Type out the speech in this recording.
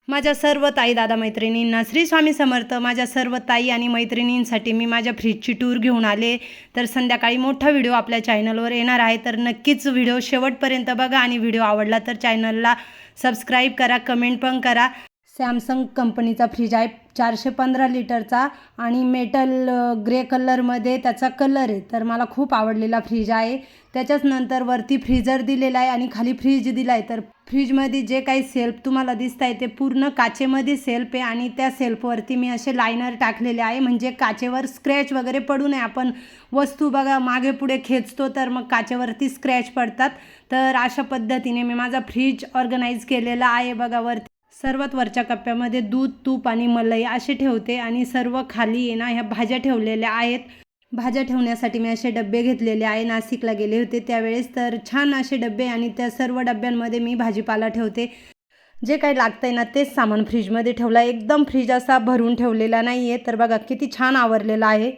माझ्या सर्व ताई दादा मैत्रिणींना श्री स्वामी समर्थ। माझ्या सर्व ताई आणि मैत्रिणींसाठी मी माझ्या फ्रीजची टूर घेऊन आले। तर संध्याकाळी मोठा व्हिडिओ आपल्या चॅनलवर येणार आहे, तर नक्कीच व्हिडिओ शेवटपर्यंत बघा आणि व्हिडिओ आवडला तर चॅनलला सबस्क्राईब करा, कमेंट पण करा। सॅमसंग कंपनीचा फ्रीज आहे, 415 लिटरचा आणि मेटल ग्रे कलरमध्ये त्याचा कलर आहे। तर मला खूप आवडलेला फ्रीज आहे। त्याच्याच नंतर वरती फ्रीजर दिलेला आहे आणि खाली फ्रीज दिला आहे। तर फ्रीजमध्ये जे काही सेल्फ तुम्हाला दिसत आहे ते पूर्ण काचेमध्ये सेल्फ आहे आणि त्या सेल्फवरती मी असे लायनर टाकलेले आहे, म्हणजे काचेवर स्क्रॅच वगैरे पडू नये। आपण वस्तू बघा मागे पुढे खेचतो तर मग काचेवरती स्क्रॅच पडतात। तर अशा पद्धतीने मी माझा फ्रीज ऑर्गनाइज केलेला आहे। बघा वरती सर्वात वरच्या कप्प्यामध्ये दूध, तूप आणि मलाई असे ठेवते आणि सर्व खाली आहे ना ह्या भाज्या ठेवलेल्या आहेत। भाज्या ठेवण्यासाठी मी असे डबे घेतलेले आहे, नाशिकला गेले होते त्यावेळेस। तर छान असे डबे आणि त्या सर्व डब्यांमध्ये मी भाजीपाला ठेवते, जे काही लागतंय ना तेच सामान फ्रीजमध्ये ठेवलं। एकदम फ्रीज असा भरून ठेवलेला नाही आहे। तर बघा किती छान आवरलेला आहे।